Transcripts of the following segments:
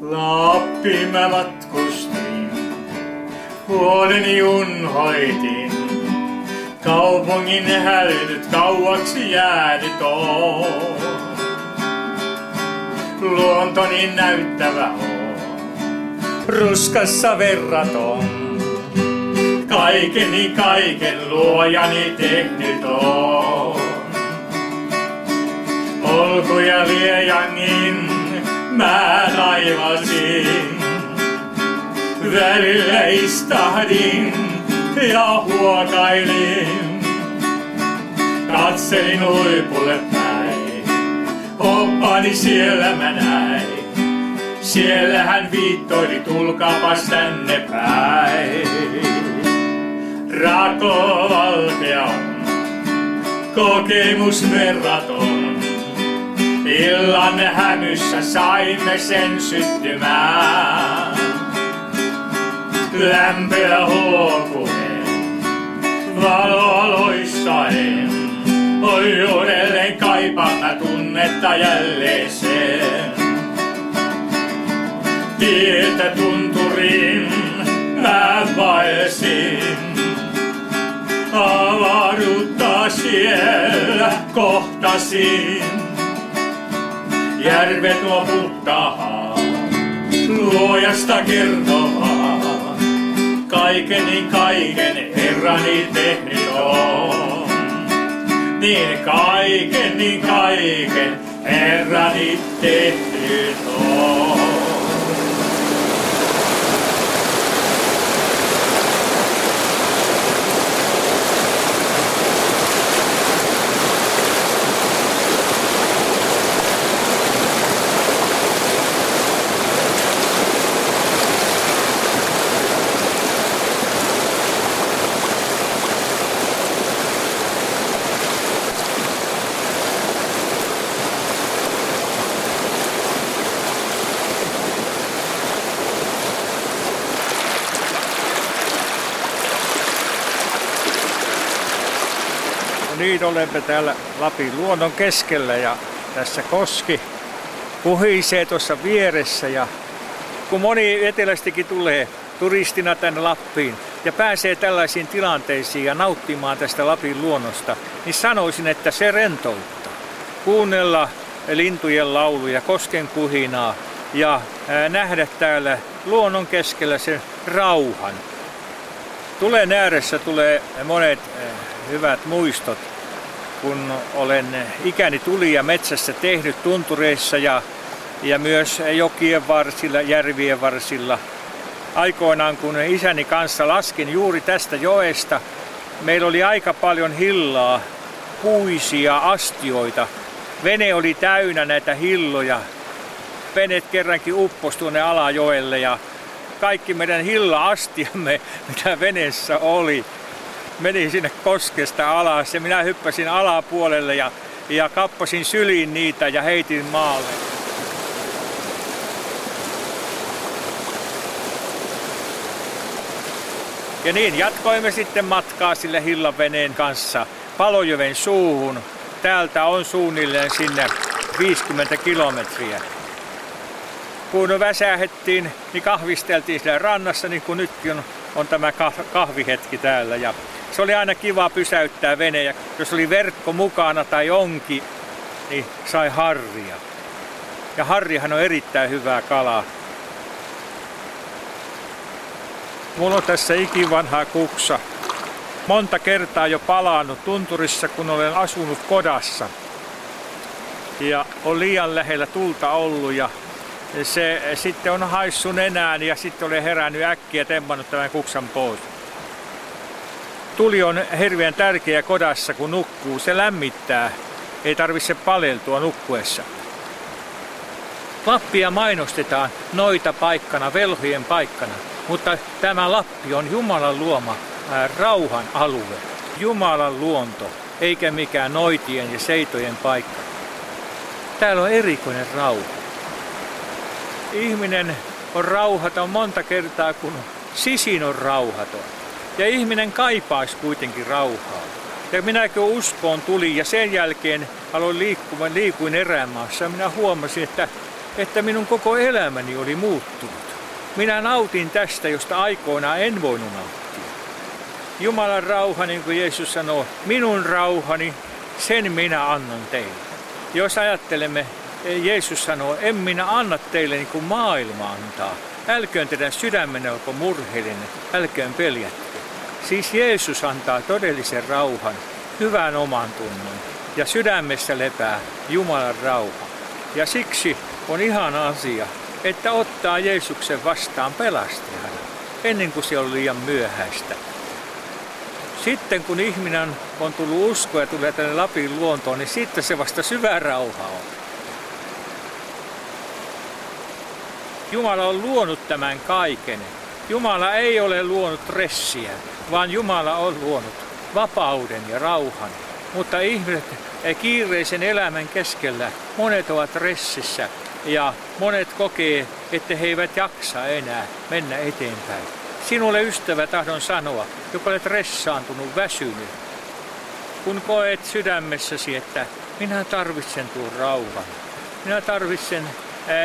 Lappiin mä matkustin, huoleni unhoitin. Kaupungin hälynyt kauaksi jäänyt on. Luontoni näyttävä on, ruskassa verraton. Kaikeni kaiken luojani tehnyt on. Polkuja liejangin mä raivasin. Välillä istahdin ja huokailin. Katselin huipulle päin, oppani siellä mä näin. Siellä hän viittoili, tulkaapas tänne päin. Rako valkea on, kokemus verraton. Illan hämyssä saimme sen syttymään. Lämpöä huokuen, valoa loissaen. Oi uudelleen kaipaan mä tunnetta jälleen sen. Tietä tunturiin mä vaelsin. Avaruutta siellä kohtasin. Järvet nuo puhtahaa, luojasta kertovaa. Kaikeni kaiken Herrani tehnyt on. Niin kaiken Herrani tehnyt on. Niin, olemme täällä Lapin luonnon keskellä ja tässä koski kuhisee tuossa vieressä. Ja kun moni etelästäkin tulee turistina tänne Lappiin ja pääsee tällaisiin tilanteisiin ja nauttimaan tästä Lapin luonnosta, niin sanoisin, että se rentouttaa. Kuunnella lintujen lauluja, kosken kuhinaa ja nähdä täällä luonnon keskellä sen rauhan. Tulen ääressä tulee monet hyvät muistot, kun olen ikäni tulija metsässä tehnyt tuntureissa ja myös jokien varsilla, järvien varsilla. Aikoinaan kun isäni kanssa laskin juuri tästä joesta, meillä oli aika paljon hillaa, puisia astioita. Vene oli täynnä näitä hilloja. Veneet kerrankin upposi tuonne alajoelle ja kaikki meidän hilla-astiamme, mitä veneessä oli, meni sinne koskesta alas ja minä hyppäsin alapuolelle ja kappasin syliin niitä ja heitin maalle. Ja niin jatkoimme sitten matkaa sille hillaveneen kanssa Palojoen suuhun. Täältä on suunnilleen sinne 50 kilometriä. Kun väsähettiin, niin kahvisteltiin siellä rannassa, niin kuin nytkin on tämä kahvihetki täällä. Ja se oli aina kiva pysäyttää vene, ja jos oli verkko mukana tai onki, niin sai harria. Ja harrihan on erittäin hyvää kalaa. Mulla on tässä ikivanha kuksa. Monta kertaa jo palannut tunturissa, kun olen asunut kodassa. Ja on liian lähellä tulta ollut ja se sitten on haissut nenään ja sitten olen herännyt äkkiä ja temmannut tämän kuksan pois. Tuli on hirveän tärkeä kodassa, kun nukkuu. Se lämmittää. Ei tarvitse paleltua nukkuessa. Lappia mainostetaan noita paikkana, velhojen paikkana. Mutta tämä Lappi on Jumalan luoma rauhan alue. Jumalan luonto, eikä mikään noitien ja seitojen paikka. Täällä on erikoinen rauha. Ihminen on rauhaton monta kertaa, kun sisin on rauhaton. Ja ihminen kaipaisi kuitenkin rauhaa. Ja minäkin uskoon tulin ja sen jälkeen aloin liikuin erämaassa. Ja minä huomasin, että että minun koko elämäni oli muuttunut. Minä nautin tästä, josta aikoinaan en voinut nauttia. Jumalan rauha, niin kuin Jeesus sanoo, minun rauhani, sen minä annan teille. Jos ajattelemme, Jeesus sanoo, en minä anna teille niin kuin maailma antaa. Älköön teidän sydämenne olko murheellinen, älköön peljätkö. Siis Jeesus antaa todellisen rauhan, hyvän oman tunnon ja sydämessä lepää Jumalan rauha. Ja siksi on ihana asia, että ottaa Jeesuksen vastaan pelastajana, ennen kuin se on liian myöhäistä. Sitten kun ihminen on tullut uskoa ja tulee tänne Lapin luontoon, niin sitten se vasta syvä rauha on. Jumala on luonut tämän kaiken. Jumala ei ole luonut stressiä, vaan Jumala on luonut vapauden ja rauhan. Mutta ihmiset kiireisen elämän keskellä, monet ovat stressissä ja monet kokee, että he eivät jaksa enää mennä eteenpäin. Sinulle ystävä tahdon sanoa, joka olet stressaantunut, väsynyt, kun koet sydämessäsi, että minä tarvitsen tuon rauhan. Minä tarvitsen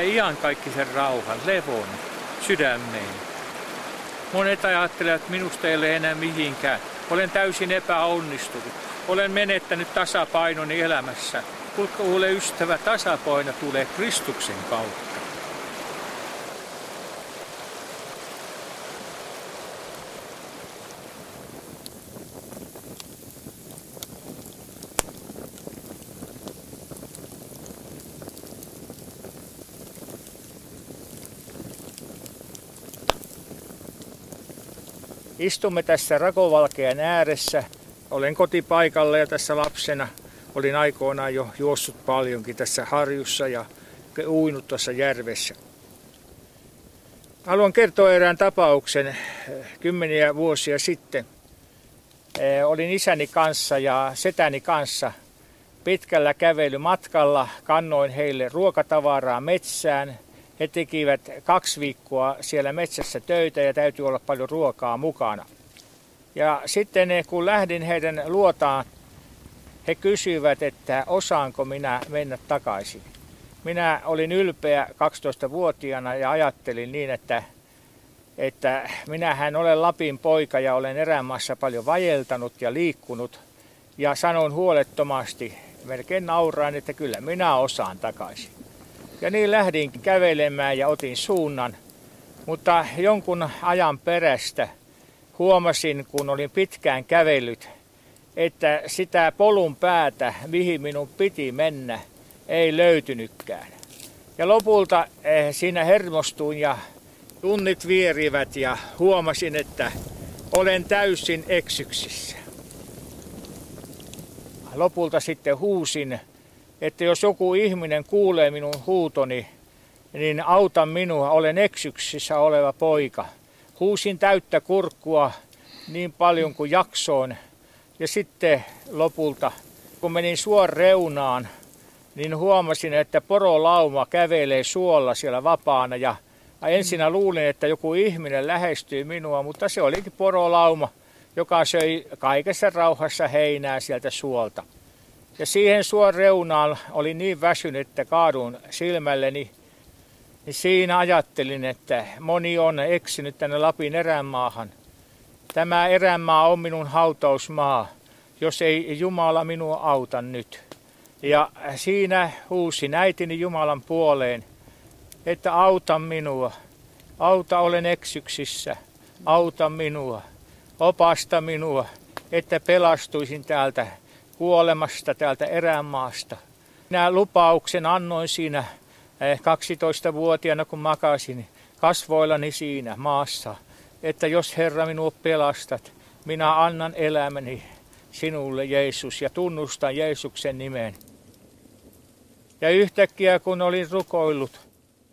iankaikkisen rauhan, levon sydämeen. Monet ajattelevat, että minusta ei ole enää mihinkään. Olen täysin epäonnistunut. Olen menettänyt tasapainoni elämässä. Kuule ystävä, tasapaino tulee Kristuksen kautta. Istumme tässä Rakovalkean ääressä. Olen kotipaikalla ja tässä lapsena olin aikoinaan jo juossut paljonkin tässä harjussa ja uinut tuossa järvessä. Haluan kertoa erään tapauksen kymmeniä vuosia sitten. Olin isäni kanssa ja setäni kanssa pitkällä kävelymatkalla. Kannoin heille ruokatavaraa metsään. He tekivät 2 viikkoa siellä metsässä töitä ja täytyy olla paljon ruokaa mukana. Ja sitten kun lähdin heidän luotaan, he kysyivät, että osaanko minä mennä takaisin. Minä olin ylpeä 12-vuotiaana ja ajattelin niin, että minähän olen Lapin poika ja olen erämaassa paljon vajeltanut ja liikkunut. Ja sanoin huolettomasti, melkein nauraen, että kyllä minä osaan takaisin. Ja niin lähdin kävelemään ja otin suunnan, mutta jonkun ajan perästä huomasin, kun olin pitkään kävellyt, että sitä polun päätä, mihin minun piti mennä, ei löytynytkään. Ja lopulta siinä hermostuin ja tunnit vierivät ja huomasin, että olen täysin eksyksissä. Lopulta sitten huusin, että jos joku ihminen kuulee minun huutoni, niin auta minua, olen eksyksissä oleva poika. Huusin täyttä kurkkua niin paljon kuin jaksoin. Ja sitten lopulta, kun menin suon reunaan, niin huomasin, että porolauma kävelee suolla siellä vapaana. Ja ensinnä luulin, että joku ihminen lähestyy minua, mutta se olikin porolauma, joka söi kaikessa rauhassa heinää sieltä suolta. Ja siihen suon reunaan oli niin väsynyt, että kaadun silmälleni. Niin siinä ajattelin, että moni on eksynyt tänne Lapin erämaahan. Tämä erämaa on minun hautausmaa, jos ei Jumala minua auta nyt. Ja siinä huusin äitini Jumalan puoleen, että auta minua, auta olen eksyksissä, auta minua, opasta minua, että pelastuisin täältä kuolemasta, täältä erämaasta. Minä lupauksen annoin siinä 12-vuotiaana, kun makasin kasvoillani siinä maassa, että jos Herra minua pelastat, minä annan elämäni sinulle Jeesus ja tunnustan Jeesuksen nimen. Ja yhtäkkiä kun olin rukoillut,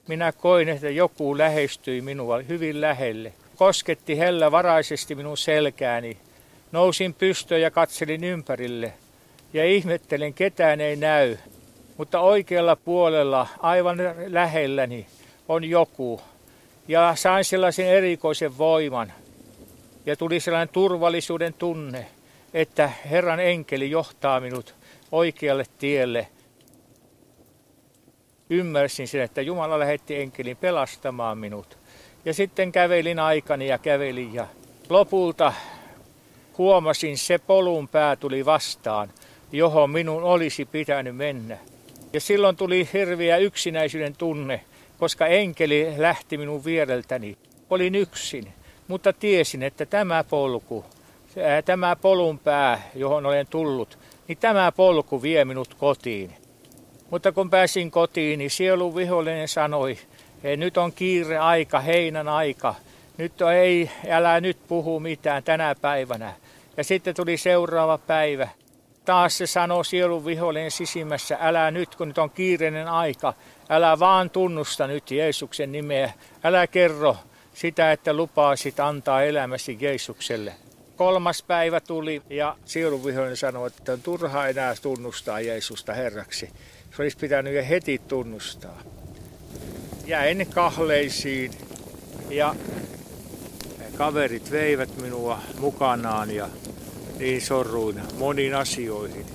minä koin, että joku lähestyi minua hyvin lähelle. Kosketti hellävaraisesti minun selkääni. Nousin pystyyn ja katselin ympärille ja ihmettelin, ketään ei näy. Mutta oikealla puolella, aivan lähelläni, on joku. Ja sain sellaisen erikoisen voiman. Ja tuli sellainen turvallisuuden tunne, että Herran enkeli johtaa minut oikealle tielle. ymmärsin sen, että Jumala lähetti enkelin pelastamaan minut. Ja sitten kävelin aikani ja kävelin ja lopulta huomasin, se polun pää tuli vastaan, johon minun olisi pitänyt mennä. Ja silloin tuli hirveä yksinäisyyden tunne, koska enkeli lähti minun viereltäni. Olin yksin, mutta tiesin, että tämä polku, tämä polun pää, johon olen tullut, niin tämä polku vie minut kotiin. Mutta kun pääsin kotiin, niin sielun vihollinen sanoi, nyt on kiire aika, heinän aika. Älä nyt puhu mitään tänä päivänä. Ja sitten tuli seuraava päivä. Taas se sanoi sielun vihollinen sisimmässä, älä nyt, kun nyt on kiireinen aika. Älä vaan tunnusta nyt Jeesuksen nimeä. Älä kerro sitä, että lupaasit antaa elämäsi Jeesukselle. 3. päivä tuli ja sielun vihollinen sanoi, että on turha enää tunnustaa Jeesusta Herraksi. Se olisi pitänyt jo heti tunnustaa. Jäin kahleisiin ja kaverit veivät minua mukanaan ja niin sorruin moniin asioihin.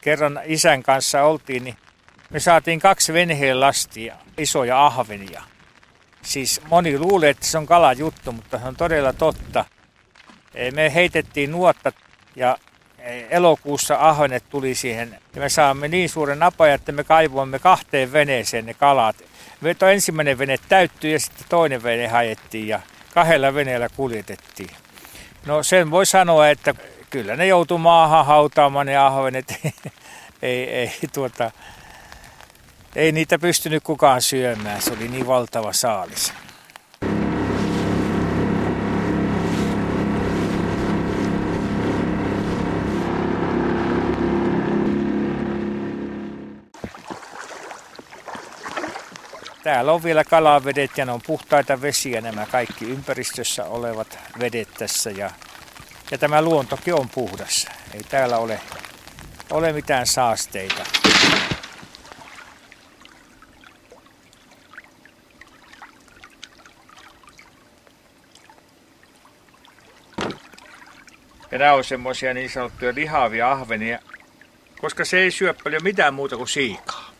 Kerran isän kanssa oltiin, niin me saatiin 2 veneen lastia, isoja ahvenia. Siis moni luulee, että se on kalajuttu, mutta se on todella totta. Me heitettiin nuotta ja elokuussa ahvenet tuli siihen. Ja me saamme niin suuren napajan, että me kaivoimme 2 veneeseen ne kalat. Ensimmäinen vene täyttyi ja sitten toinen vene haettiin ja 2 veneellä kuljetettiin. No sen voi sanoa, että kyllä ne joutui maahan hautaamaan ne ahvenet. Ei niitä pystynyt kukaan syömään, se oli niin valtava saalis. Täällä on vielä kalavedet ja ne on puhtaita vesiä, nämä kaikki ympäristössä olevat vedet tässä ja tämä luontokin on puhdas. Ei täällä ole mitään saasteita. Ja nämä on semmoisia niin sanottuja lihavia ahvenia, koska se ei syö paljon mitään muuta kuin siikaa.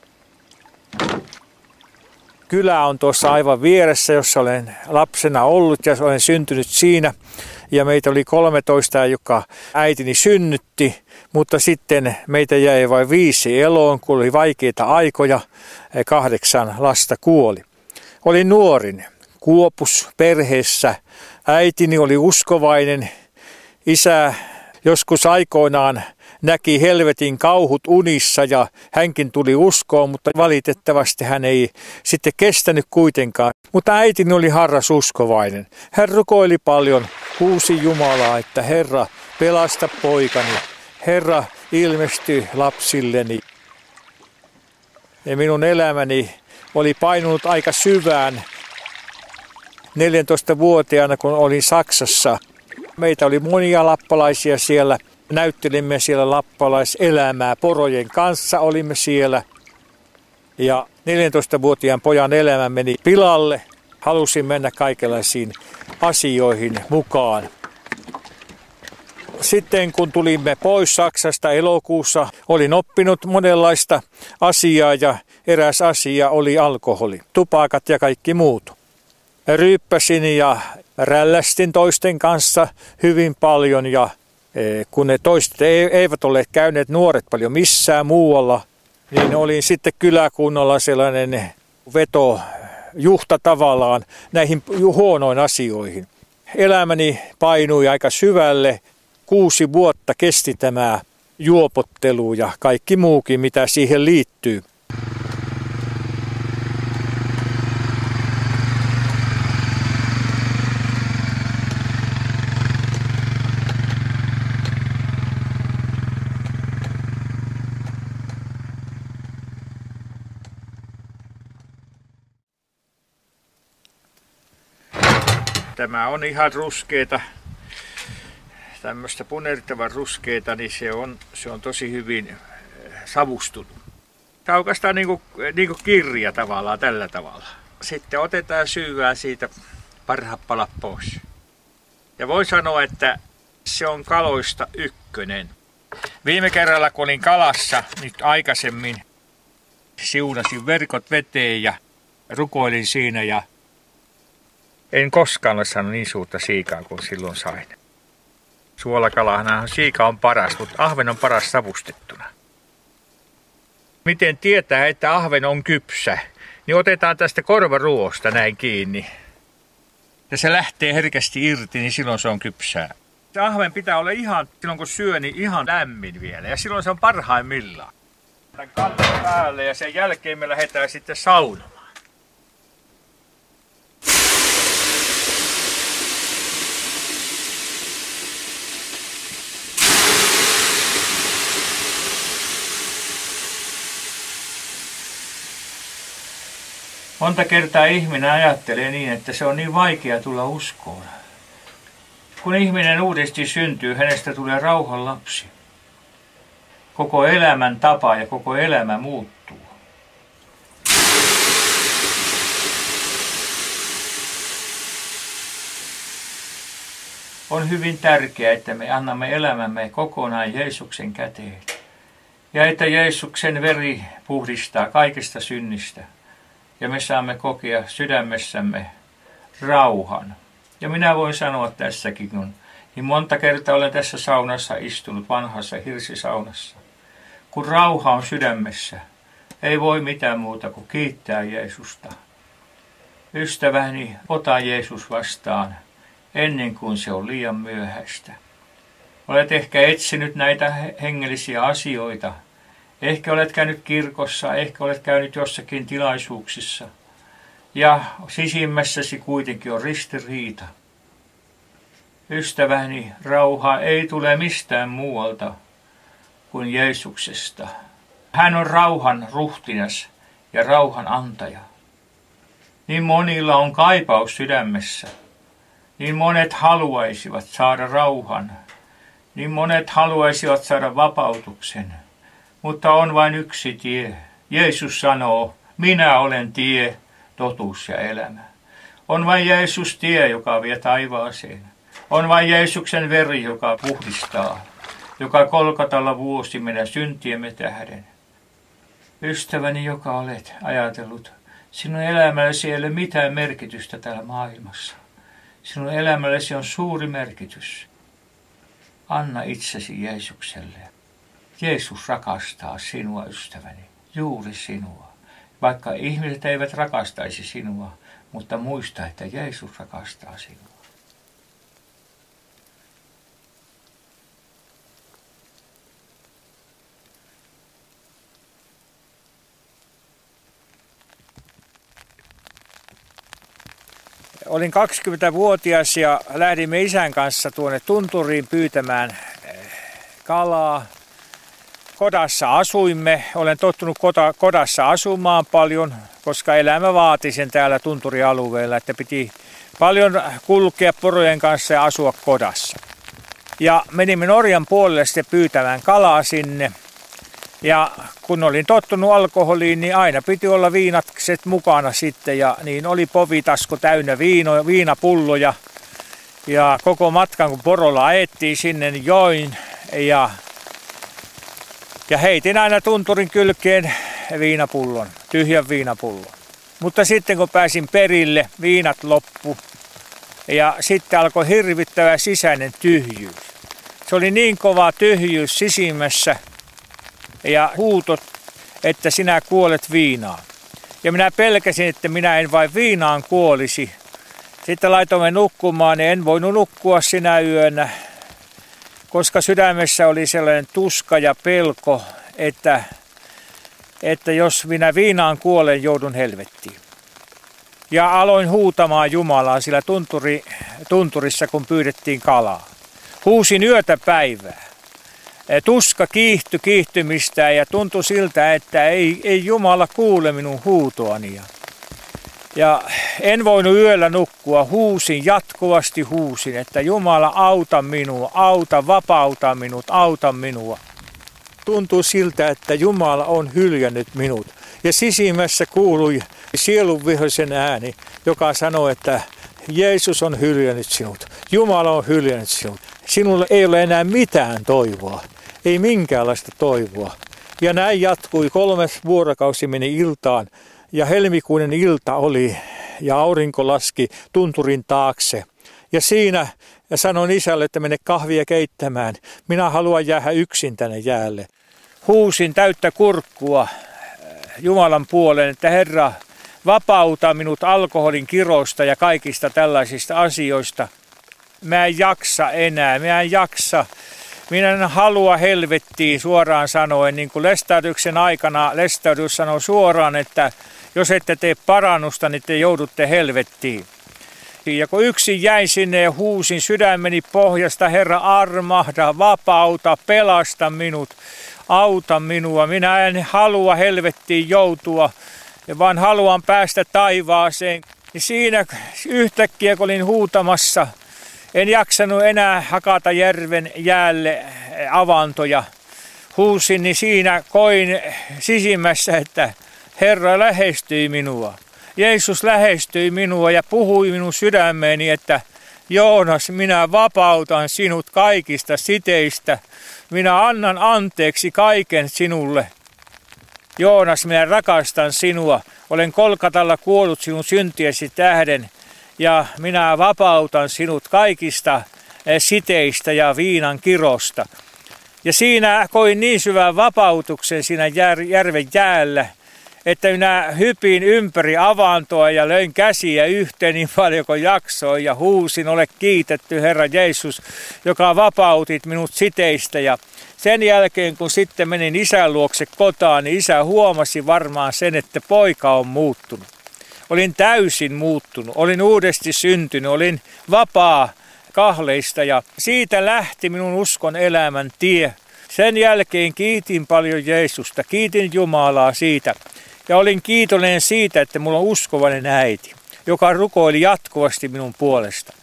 Kylä on tuossa aivan vieressä, jossa olen lapsena ollut ja olen syntynyt siinä. Ja meitä oli 13, joka äitini synnytti, mutta sitten meitä jäi vain 5 eloon, kun oli vaikeita aikoja, 8 lasta kuoli. Olin nuorin, kuopus perheessä. Äitini oli uskovainen. Isä joskus aikoinaan näki helvetin kauhut unissa ja hänkin tuli uskoon, mutta valitettavasti hän ei sitten kestänyt kuitenkaan. Mutta äitini oli harras uskovainen. Hän rukoili paljon, huusi Jumalaa, että Herra, pelasta poikani. Herra, ilmesty lapsilleni. Ja minun elämäni oli painunut aika syvään 14-vuotiaana, kun olin Saksassa. Meitä oli monia lappalaisia siellä. Näyttelimme siellä lappalaiselämää porojen kanssa, olimme siellä. Ja 14-vuotiaan pojan elämä meni pilalle. Halusin mennä kaikenlaisiin asioihin mukaan. Sitten kun tulimme pois Saksasta elokuussa, olin oppinut monenlaista asiaa ja eräs asia oli alkoholi, tupakat ja kaikki muut. Ryyppäsin ja rällästin toisten kanssa hyvin paljon ja kun ne toiset eivät ole käyneet nuoret paljon missään muualla, niin olin sitten kyläkunnalla sellainen vetojuhta tavallaan näihin huonoin asioihin. Elämäni painui aika syvälle. 6 vuotta kesti tämä juopottelu ja kaikki muukin, mitä siihen liittyy. Tämä on ihan ruskeeta, tämmöistä punertavan ruskeeta, niin se on tosi hyvin savustunut. Tämä on oikeastaan niin kuin kirja tavallaan tällä tavalla. Sitten otetaan syyvää siitä parhaat palat pois. Ja voi sanoa, että se on kaloista ykkönen. Viime kerralla kun olin kalassa, nyt aikaisemmin siunasin verkot veteen ja rukoilin siinä ja en koskaan ole saanut niin suurta siikaa kuin silloin sain. Suolakalahan siika on paras, mutta ahven on paras savustettuna. Miten tietää, että ahven on kypsä? Niin otetaan tästä korvaruosta näin kiinni. Ja se lähtee herkästi irti, niin silloin se on kypsää. Se ahven pitää olla ihan, silloin kun syö, niin ihan lämmin vielä. Ja silloin se on parhaimmillaan. Tämän kannan päälle ja sen jälkeen me lähdetään sitten saunomaan. Monta kertaa ihminen ajattelee niin, että se on niin vaikea tulla uskoon. Kun ihminen uudesti syntyy, hänestä tulee rauhan lapsi. Koko elämän tapa ja koko elämä muuttuu. On hyvin tärkeää, että me annamme elämämme kokonaan Jeesuksen käteen. Ja että Jeesuksen veri puhdistaa kaikesta synnistä. Ja me saamme kokea sydämessämme rauhan. Ja minä voin sanoa tässäkin, kun niin monta kertaa olen tässä saunassa istunut, vanhassa hirsisaunassa. Kun rauha on sydämessä, ei voi mitään muuta kuin kiittää Jeesusta. Ystäväni, ota Jeesus vastaan ennen kuin se on liian myöhäistä. Olet ehkä etsinyt näitä hengellisiä asioita. Ehkä olet käynyt kirkossa, ehkä olet käynyt jossakin tilaisuuksissa. Ja sisimmässäsi kuitenkin on ristiriita. Ystäväni, rauha ei tule mistään muualta kuin Jeesuksesta. Hän on rauhan ruhtinas ja rauhan antaja. Niin monilla on kaipaus sydämessä. Niin monet haluaisivat saada rauhan. Niin monet haluaisivat saada vapautuksen. Mutta on vain yksi tie. Jeesus sanoo, minä olen tie, totuus ja elämä. On vain Jeesus tie, joka vie taivaaseen. On vain Jeesuksen veri, joka puhdistaa, joka Kolkatalla vuosi meidän syntiemme tähden. Ystäväni, joka olet ajatellut, sinun elämälläsi ei ole mitään merkitystä täällä maailmassa. Sinun elämälläsi on suuri merkitys. Anna itsesi Jeesukselle. Jeesus rakastaa sinua, ystäväni, juuri sinua. Vaikka ihmiset eivät rakastaisi sinua, mutta muista, että Jeesus rakastaa sinua. Olin 20-vuotias ja lähdimme isän kanssa tuonne tunturiin pyytämään kalaa. Kodassa asuimme. Olen tottunut kodassa asumaan paljon, koska elämä vaati sen täällä tunturialueella, että piti paljon kulkea porojen kanssa ja asua kodassa. Ja menimme Norjan puolelle sitten pyytämään kalaa sinne. Ja kun olin tottunut alkoholiin, niin aina piti olla viinakset mukana sitten. Ja niin oli povitasku täynnä viinapulloja. Ja koko matkan kun porolla ajettiin sinne, niin join ja heitin aina tunturin kylkeen viinapullon, tyhjän viinapullon. Mutta sitten kun pääsin perille, viinat loppu ja sitten alkoi hirvittävä sisäinen tyhjyys. Se oli niin kova tyhjyys sisimmässä ja huutot, että sinä kuolet viinaan. Ja minä pelkäsin, että minä en vain viinaan kuolisi. Sitten laitoimme nukkumaan ja en voinut nukkua sinä yönä, koska sydämessä oli sellainen tuska ja pelko, että jos minä viinaan kuolen, joudun helvettiin. Ja aloin huutamaan Jumalaa sillä tunturissa, kun pyydettiin kalaa. Huusin yötä päivää. Tuska kiihtyi kiihtymistään ja tuntui siltä, että ei Jumala kuule minun huutoani. Ja en voinut yöllä nukkua, jatkuvasti huusin, että Jumala auta minua, vapauta minut, auta minua. Tuntuu siltä, että Jumala on hyljännyt minut. Ja sisimmässä kuului sielunvihollisen ääni, joka sanoi, että Jeesus on hyljännyt sinut, Jumala on hyljännyt sinut. Sinulle ei ole enää mitään toivoa, ei minkäänlaista toivoa. Ja näin jatkui, 3 vuorokausi meni iltaan ja helmikuinen ilta oli ja aurinko laski tunturin taakse. Ja siinä sanoin isälle, että mene kahvia keittämään, minä haluan jäädä yksin tänne jäälle. Huusin täyttä kurkkua Jumalan puoleen, että Herra, vapauta minut alkoholin kirosta ja kaikista tällaisista asioista. Mä en jaksa enää, Minä en halua helvettiin suoraan sanoen, niin kuin Lestadiuksen aikana Lestadius sanoi suoraan, että jos ette tee parannusta, niin te joudutte helvettiin. Ja kun yksin jäin sinne ja huusin sydämeni pohjasta, Herra armahda, vapauta, pelasta minut, auta minua. Minä en halua helvettiin joutua, vaan haluan päästä taivaaseen. Ja siinä yhtäkkiä, kun olin huutamassa, en jaksanut enää hakata järven jäälle avantoja. Huusin, niin siinä koin sisimmässä, että Herra lähestyi minua. Jeesus lähestyi minua ja puhui minun sydämeeni, että Joonas, minä vapautan sinut kaikista siteistä. Minä annan anteeksi kaiken sinulle. Joonas, minä rakastan sinua. Olen Kolkatalla kuollut sinun syntiesi tähden. Ja minä vapautan sinut kaikista siteistä ja viinan kirosta. Ja siinä koin niin syvän vapautuksen siinä järven jäällä, että minä hypin ympäri avantoa ja löin käsiä yhteen niin paljon kuin jaksoin ja huusin, ole kiitetty Herra Jeesus, joka vapautit minut siteistä. Ja sen jälkeen kun sitten menin isän luokse kotaan, niin isä huomasi varmaan sen, että poika on muuttunut. Olin täysin muuttunut, olin uudesti syntynyt, olin vapaa kahleista ja siitä lähti minun uskon elämän tie. Sen jälkeen kiitin paljon Jeesusta, kiitin Jumalaa siitä ja olin kiitollinen siitä, että minulla on uskovainen äiti, joka rukoili jatkuvasti minun puolesta.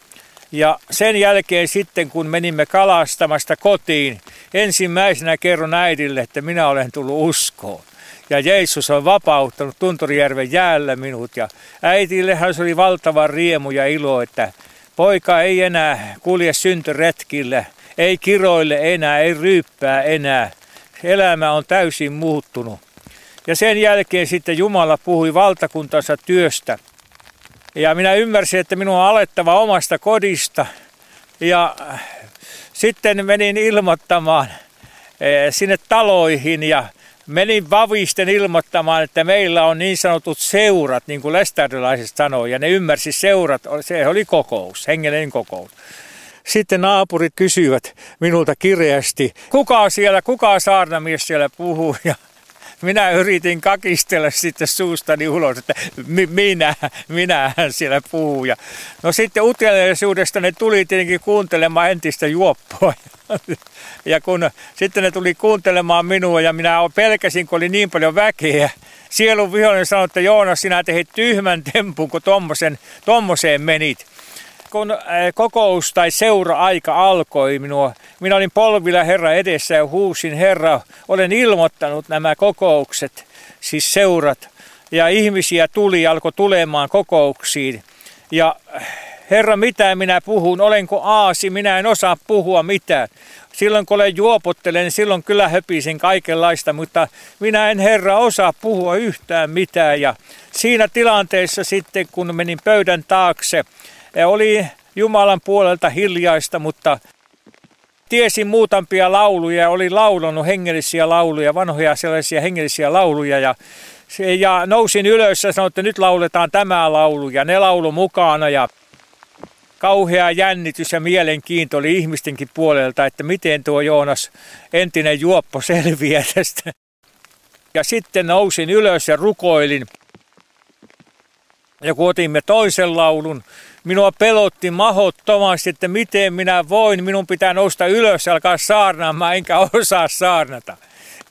Ja sen jälkeen sitten kun menimme kalastamasta kotiin, ensimmäisenä kerron äidille, että minä olen tullut uskoon. Ja Jeesus on vapauttanut Tunturijärven jäällä minut ja äitillehän se oli valtava riemu ja ilo, että poika ei enää kulje syntyretkille, ei kiroille enää, ei ryyppää enää. Elämä on täysin muuttunut. Ja sen jälkeen sitten Jumala puhui valtakuntansa työstä. Ja minä ymmärsin, että minun on alettava omasta kodista. Ja sitten menin ilmoittamaan sinne taloihin ja menin vavisten ilmoittamaan, että meillä on niin sanotut seurat, niin kuin lestadiolaiset sanoi. Ja ne ymmärsi seurat, se oli kokous, hengellinen kokous. Sitten naapurit kysyivät minulta kireästi, kuka saarnamies siellä puhuu. Ja minä yritin kakistella sitten suustani ulos, että minähän siellä puhuu. Ja no sitten uteliaisuudesta ne tuli tietenkin kuuntelemaan entistä juoppoa. Ja kun sitten ne tuli kuuntelemaan minua ja minä pelkäsin, kun oli niin paljon väkeä. Sielun vihollinen sanoi, että Joonas, sinä teit tyhmän tempun, kun tommoseen menit. Kun kokous tai seura-aika alkoi minä olin polvilla Herran edessä ja huusin, Herra, olen ilmoittanut nämä kokoukset, siis seurat. Ja ihmisiä alkoi tulemaan kokouksiin. Ja Herra, mitä minä puhun? Olenko aasi? Minä en osaa puhua mitään. Silloin kun olen juopottelen, niin silloin kyllä höpisin kaikenlaista, mutta minä en Herra osaa puhua yhtään mitään. Ja siinä tilanteessa sitten, kun menin pöydän taakse, oli Jumalan puolelta hiljaista, mutta tiesin muutamia lauluja ja olin laulanut hengellisiä lauluja, vanhoja sellaisia hengellisiä lauluja. Ja nousin ylös ja sanoin, että nyt lauletaan tämä laulu ja ne laulu mukana. Ja kauhea jännitys ja mielenkiinto oli ihmistenkin puolelta, että miten tuo Joonas, entinen juoppo, selviää tästä. Ja sitten nousin ylös ja rukoilin. Ja kun otimme toisen laulun, minua pelotti mahdottomasti, että miten minä voin, minun pitää nousta ylös ja alkaa saarnaamaan, enkä osaa saarnata.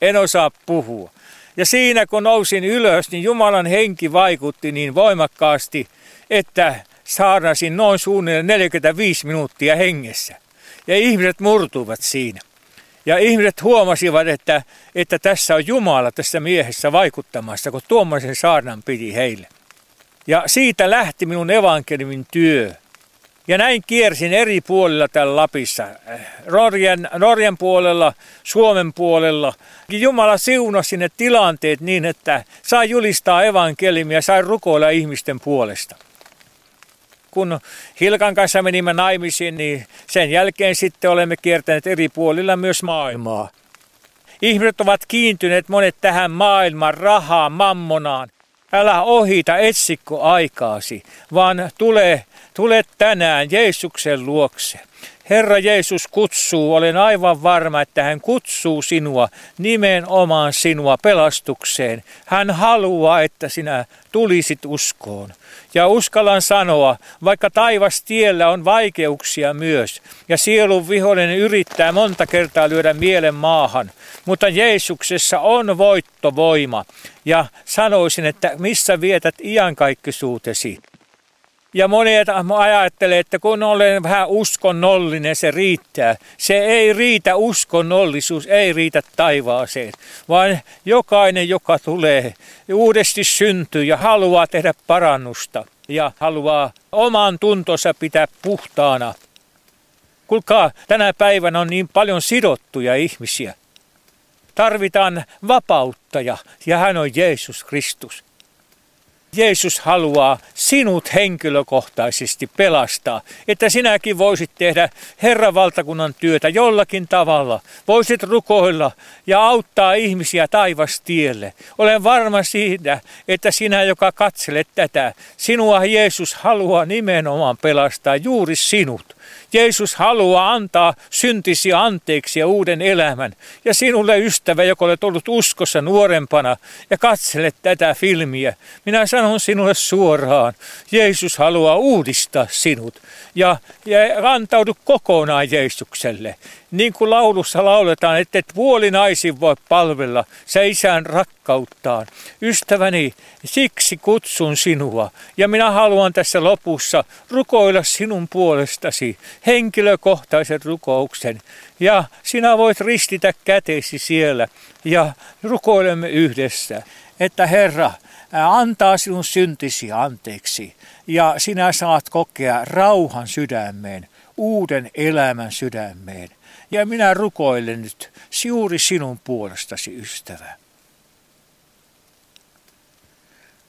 En osaa puhua. Ja siinä kun nousin ylös, niin Jumalan henki vaikutti niin voimakkaasti, että saarnasin noin suunnilleen 45 minuuttia hengessä. Ja ihmiset murtuivat siinä. Ja ihmiset huomasivat, että tässä on Jumala tässä miehessä vaikuttamassa, kun tuommoisen saarnan piti heille. Ja siitä lähti minun evankeliumin työ. Ja näin kiersin eri puolilla täällä Lapissa. Norjan puolella, Suomen puolella. Jumala siunasi ne tilanteet niin, että sai julistaa evankeliumia, sai rukoilla ihmisten puolesta. Kun Hilkan kanssa menimme naimisiin, niin sen jälkeen sitten olemme kiertäneet eri puolilla myös maailmaa. Ihmiset ovat kiintyneet monet tähän maailman rahaan, mammonaan. Älä ohita, etsikko aikaasi, vaan tule tänään Jeesuksen luokse. Herra Jeesus kutsuu, olen aivan varma, että hän kutsuu sinua, nimenomaan sinua pelastukseen. Hän haluaa, että sinä tulisit uskoon. Ja uskallan sanoa, vaikka taivastiellä on vaikeuksia myös, ja sielun vihollinen yrittää monta kertaa lyödä mielen maahan, mutta Jeesuksessa on voittovoima. Ja sanoisin, että missä vietät iankaikkisuutesi. Ja monet ajattelee, että kun olen vähän uskonnollinen, se riittää. Se ei riitä, uskonnollisuus ei riitä taivaaseen, vaan jokainen, joka tulee uudesti syntyy ja haluaa tehdä parannusta ja haluaa oman tuntonsa pitää puhtaana. Kuulkaa, tänä päivänä on niin paljon sidottuja ihmisiä. Tarvitaan vapauttaja ja hän on Jeesus Kristus. Jeesus haluaa sinut henkilökohtaisesti pelastaa, että sinäkin voisit tehdä Herran valtakunnan työtä jollakin tavalla. Voisit rukoilla ja auttaa ihmisiä taivastielle. Olen varma siitä, että sinä, joka katselet tätä, sinua Jeesus haluaa nimenomaan pelastaa juuri sinut. Jeesus haluaa antaa syntisi anteeksi ja uuden elämän. Ja sinulle ystävä, joka olet ollut uskossa nuorempana ja katselet tätä filmiä, minä sanon sinulle suoraan, Jeesus haluaa uudistaa sinut ja antaudu kokonaan Jeesukselle. Niin kuin laulussa lauletaan, että et puolinaisin voi palvella se isän rakkauttaan. Ystäväni, siksi kutsun sinua ja minä haluan tässä lopussa rukoilla sinun puolestasi henkilökohtaisen rukouksen. Ja sinä voit ristitä kätesi siellä ja rukoilemme yhdessä, että Herra antaa sinun syntisi anteeksi ja sinä saat kokea rauhan sydämeen, uuden elämän sydämeen. Ja minä rukoilen nyt juuri sinun puolestasi, ystävä.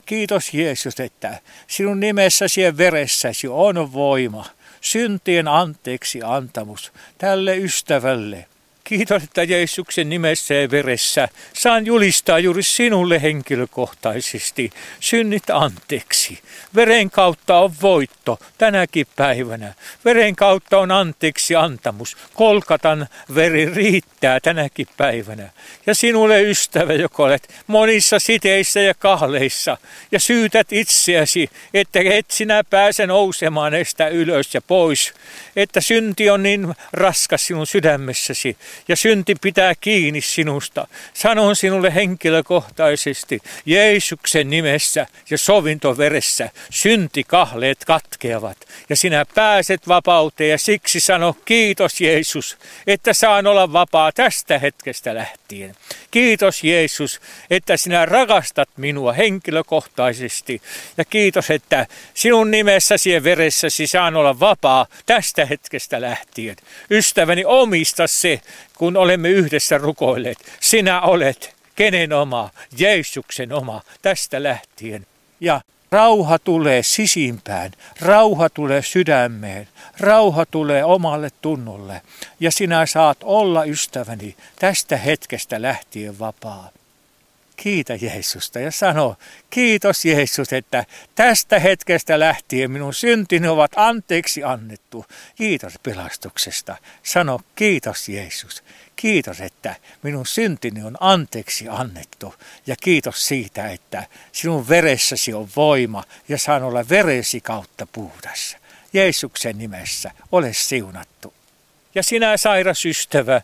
Kiitos Jeesus, että sinun nimessäsi ja veressäsi on voima, syntien anteeksi antamus tälle ystävälle. Kiitos, että Jeesuksen nimessä ja veressä saan julistaa juuri sinulle henkilökohtaisesti synnit anteeksi. Veren kautta on voitto tänäkin päivänä. Veren kautta on anteeksi antamus. Kolkatan veri riittää tänäkin päivänä. Ja sinulle ystävä, joka olet monissa siteissä ja kahleissa ja syytät itseäsi, että et sinä pääse nousemaan estä ylös ja pois. Että synti on niin raskas sinun sydämessäsi. Ja synti pitää kiinni sinusta. Sanon sinulle henkilökohtaisesti Jeesuksen nimessä ja sovintoveressä syntikahleet katkeavat. Ja sinä pääset vapauteen ja siksi sano kiitos Jeesus, että saan olla vapaa tästä hetkestä lähtien. Kiitos Jeesus, että sinä rakastat minua henkilökohtaisesti. Ja kiitos, että sinun nimessäsi ja veressäsi saan olla vapaa tästä hetkestä lähtien. Ystäväni, omista se, kun olemme yhdessä rukoilleet. Sinä olet kenen oma, Jeesuksen oma tästä lähtien. Ja rauha tulee sisimpään, rauha tulee sydämeen, rauha tulee omalle tunnolle. Ja sinä saat olla, ystäväni, tästä hetkestä lähtien vapaa. Kiitä Jeesusta ja sano, kiitos Jeesus, että tästä hetkestä lähtien minun syntini ovat anteeksi annettu. Kiitos pelastuksesta. Sano, kiitos Jeesus. Kiitos, että minun syntini on anteeksi annettu. Ja kiitos siitä, että sinun veressäsi on voima ja saan olla veresi kautta puhdas. Jeesuksen nimessä ole siunattu. Ja sinä sairas ystävä,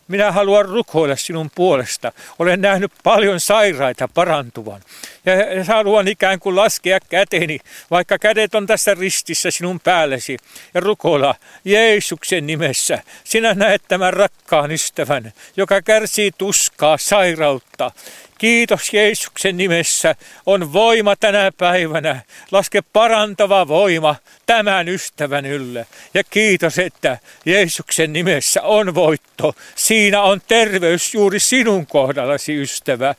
minä haluan rukoilla sinun puolesta. Olen nähnyt paljon sairaita parantuvan. Ja haluan ikään kuin laskea käteni, vaikka kädet on tässä ristissä sinun päällesi. Ja rukoilla Jeesuksen nimessä. Sinä näet tämän rakkaan ystävän, joka kärsii tuskaa, sairautta. Kiitos Jeesuksen nimessä. On voima tänä päivänä. Laske parantava voima tämän ystävän ylle. Ja kiitos, että Jeesuksen nimessä on voitto. Siinä on terveys juuri sinun kohdallasi, ystävä.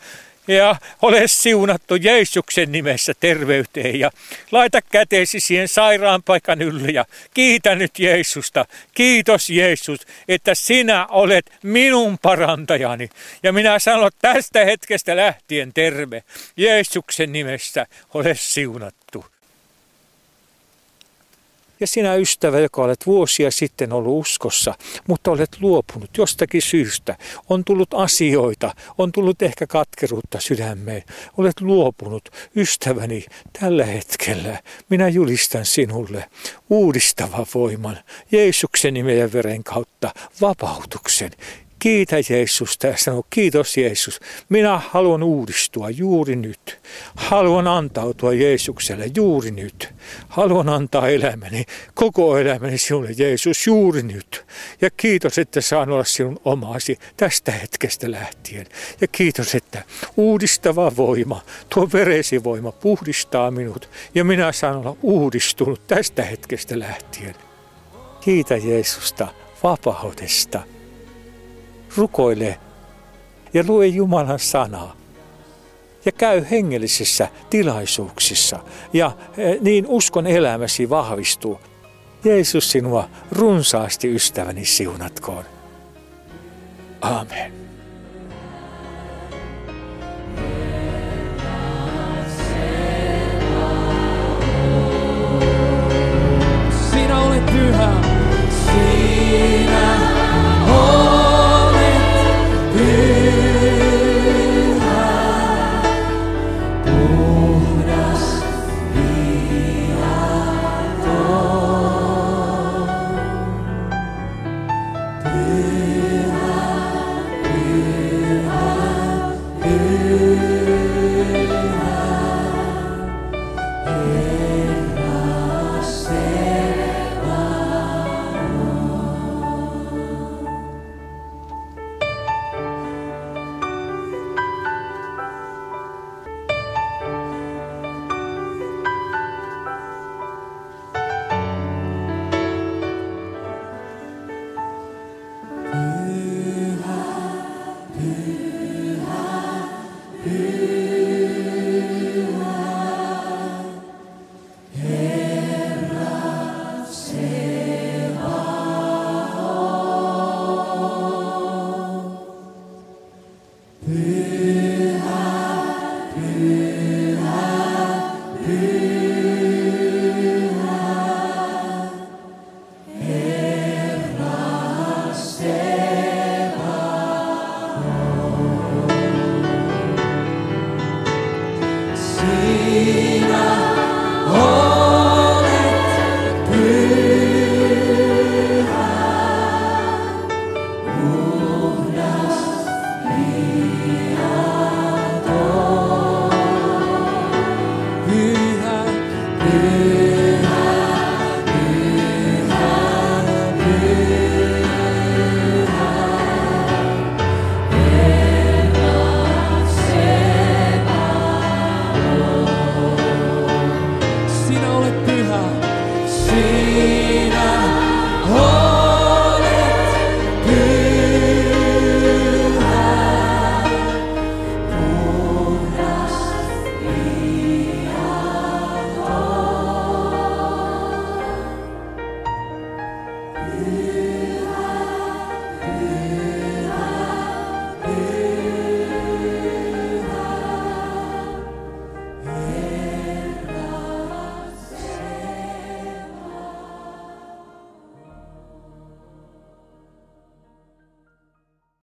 Ja ole siunattu Jeesuksen nimessä terveyteen ja laita käteesi siihen sairaanpaikan ylle ja kiitä nyt Jeesusta. Kiitos Jeesus, että sinä olet minun parantajani. Ja minä sanon tästä hetkestä lähtien terve. Jeesuksen nimessä ole siunattu. Ja sinä ystävä, joka olet vuosia sitten ollut uskossa, mutta olet luopunut jostakin syystä. On tullut asioita, on tullut ehkä katkeruutta sydämeen. Olet luopunut, ystäväni, tällä hetkellä. Minä julistan sinulle uudistavan voiman, Jeesuksen nimen ja veren kautta vapautuksen. Kiitä Jeesusta ja sano, kiitos Jeesus, minä haluan uudistua juuri nyt. Haluan antautua Jeesukselle juuri nyt. Haluan antaa elämäni, koko elämäni sinulle Jeesus juuri nyt. Ja kiitos, että saan olla sinun omasi tästä hetkestä lähtien. Ja kiitos, että uudistava voima, tuo veresi voima puhdistaa minut. Ja minä saan olla uudistunut tästä hetkestä lähtien. Kiitä Jeesusta vapaudesta. Rukoile ja lue Jumalan sanaa ja käy hengellisissä tilaisuuksissa ja niin uskon elämäsi vahvistuu. Jeesus sinua runsaasti ystäväni siunatkoon. Amen. Sinä olet pyhä. Pyhä